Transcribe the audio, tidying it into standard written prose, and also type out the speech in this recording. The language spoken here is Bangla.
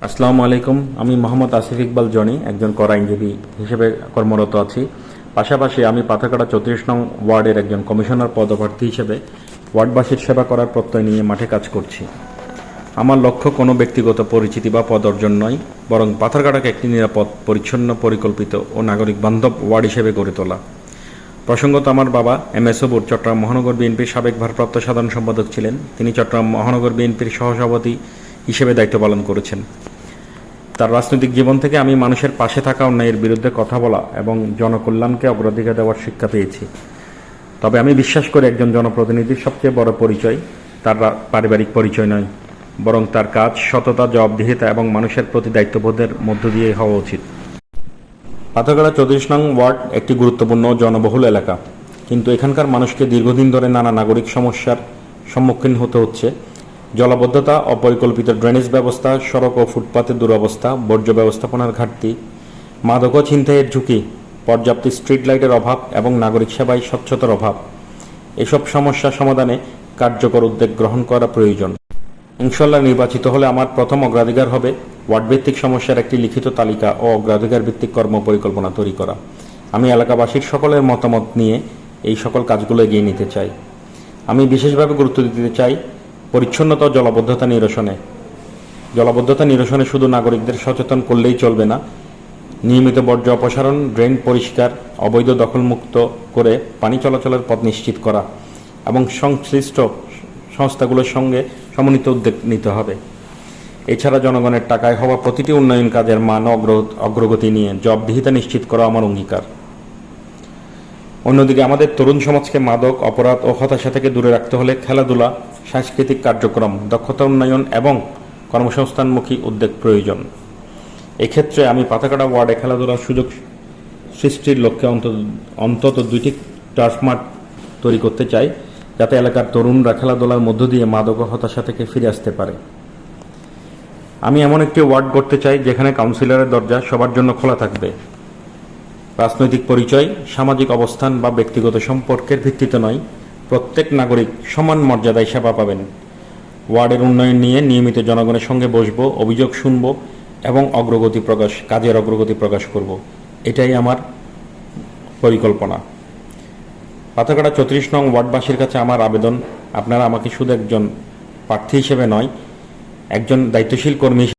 আসসালামু আলাইকুম। আমি মোহাম্মদ আসিফ ইকবাল জনি, একজন কর আইনজীবী হিসেবে কর্মরত আছি। পাশাপাশি আমি পাথারকাটা 34 নং ওয়ার্ডের একজন কমিশনার পদপ্রার্থী হিসেবে ওয়ার্ডবাসীর সেবা করার প্রত্যয় নিয়ে মাঠে কাজ করছি। আমার লক্ষ্য কোনো ব্যক্তিগত পরিচিতি বা পদ অর্জন নয়, বরং পাথারকাটাকে একটি নিরাপদ, পরিচ্ছন্ন, পরিকল্পিত ও নাগরিক বান্ধব ওয়ার্ড হিসেবে গড়ে তোলা। প্রসঙ্গত, আমার বাবা এম.এ. সবুর চট্টগ্রাম মহানগর বিএনপির সাবেক ভারপ্রাপ্ত সাধারণ সম্পাদক ছিলেন। তিনি চট্টগ্রাম মহানগর বিএনপির সহসভাপতি হিসেবে দায়িত্ব পালন করেছেন। তার রাজনৈতিক জীবন থেকে আমি মানুষের পাশে থাকা, অন্যায়ের বিরুদ্ধে কথা বলা এবং জনকল্যাণকে অগ্রাধিকার দেওয়ার শিক্ষা পেয়েছি। তবে আমি বিশ্বাস করি, একজন জনপ্রতিনিধির সবচেয়ে বড় পরিচয় তার পারিবারিক পরিচয় নয়, বরং তার কাজ, সততা, জবাবদিহিতা এবং মানুষের প্রতি দায়িত্ববোধের মধ্য দিয়ে হওয়া উচিত। পাথরঘাটা 34 নং ওয়ার্ড একটি গুরুত্বপূর্ণ জনবহুল এলাকা, কিন্তু এখানকার মানুষকে দীর্ঘদিন ধরে নানা নাগরিক সমস্যার সম্মুখীন হতে হচ্ছে। জলাবদ্ধতা, অপরিকল্পিত ড্রেনেজ ব্যবস্থা, সড়ক ও ফুটপাতের দুরবস্থা, বর্জ্য ব্যবস্থাপনার ঘাটতি, মাদক ও ছিনতাইয়ের ঝুঁকি, পর্যাপ্ত স্ট্রিট লাইটের অভাব এবং নাগরিক সেবায় স্বচ্ছতার অভাব। এসব সমস্যা সমাধানে কার্যকর উদ্যোগ গ্রহণ করা প্রয়োজন। ইনশাল্লাহ নির্বাচিত হলে আমার প্রথম অগ্রাধিকার হবে ওয়ার্ডভিত্তিক সমস্যার একটি লিখিত তালিকা ও অগ্রাধিকার ভিত্তিক কর্মপরিকল্পনা তৈরি করা। আমি এলাকাবাসীর সকলের মতামত নিয়ে এই সকল কাজগুলো এগিয়ে নিতে চাই। আমি বিশেষভাবে গুরুত্ব দিতে চাই পরিচ্ছন্নতা ও জলাবদ্ধতা নিরসনে। জলাবদ্ধতা নিরসনে শুধু নাগরিকদের সচেতন করলেই চলবে না, নিয়মিত বর্জ্য অপসারণ, ড্রেন পরিষ্কার, অবৈধ দখলমুক্ত করে পানি চলাচলের পথ নিশ্চিত করা এবং সংশ্লিষ্ট সংস্থাগুলোর সঙ্গে সমন্বিত উদ্যোগ নিতে হবে। এছাড়া জনগণের টাকায় হওয়া প্রতিটি উন্নয়ন কাজের মান ও অগ্রগতি নিয়ে জবাবদিহিতা নিশ্চিত করা আমার অঙ্গীকার। অন্যদিকে আমাদের তরুণ সমাজকে মাদক, অপরাধ ও হতাশা থেকে দূরে রাখতে হলে খেলাধুলা, সাংস্কৃতিক কার্যক্রম, দক্ষতা উন্নয়ন এবং কর্মসংস্থানমুখী উদ্যোগ প্রয়োজন। এক্ষেত্রে আমি পাথারঘাটা ওয়ার্ডে খেলাধুলার সুযোগ সৃষ্টির লক্ষ্যে অন্তত 2টি টার্ফ মাঠ তৈরি করতে চাই, যাতে এলাকার তরুণরা খেলাধুলার মধ্য দিয়ে মাদক ও হতাশা থেকে ফিরে আসতে পারে। আমি এমন একটি ওয়ার্ড করতে চাই যেখানে কাউন্সিলরের দরজা সবার জন্য খোলা থাকবে। রাজনৈতিক পরিচয়, সামাজিক অবস্থান বা ব্যক্তিগত সম্পর্কের ভিত্তিতে নয়, প্রত্যেক নাগরিক সমান মর্যাদায় সেবা পাবেন। ওয়ার্ডের উন্নয়ন নিয়ে নিয়মিত জনগণের সঙ্গে বসবো, অভিযোগ শুনব এবং কাজের অগ্রগতি প্রকাশ করব। এটাই আমার পরিকল্পনা। পাথারঘাটা 34 নং ওয়ার্ডবাসীর কাছে আমার আবেদন, আপনারা আমাকে শুধু একজন প্রার্থী হিসেবে নয়, একজন দায়িত্বশীল কর্মী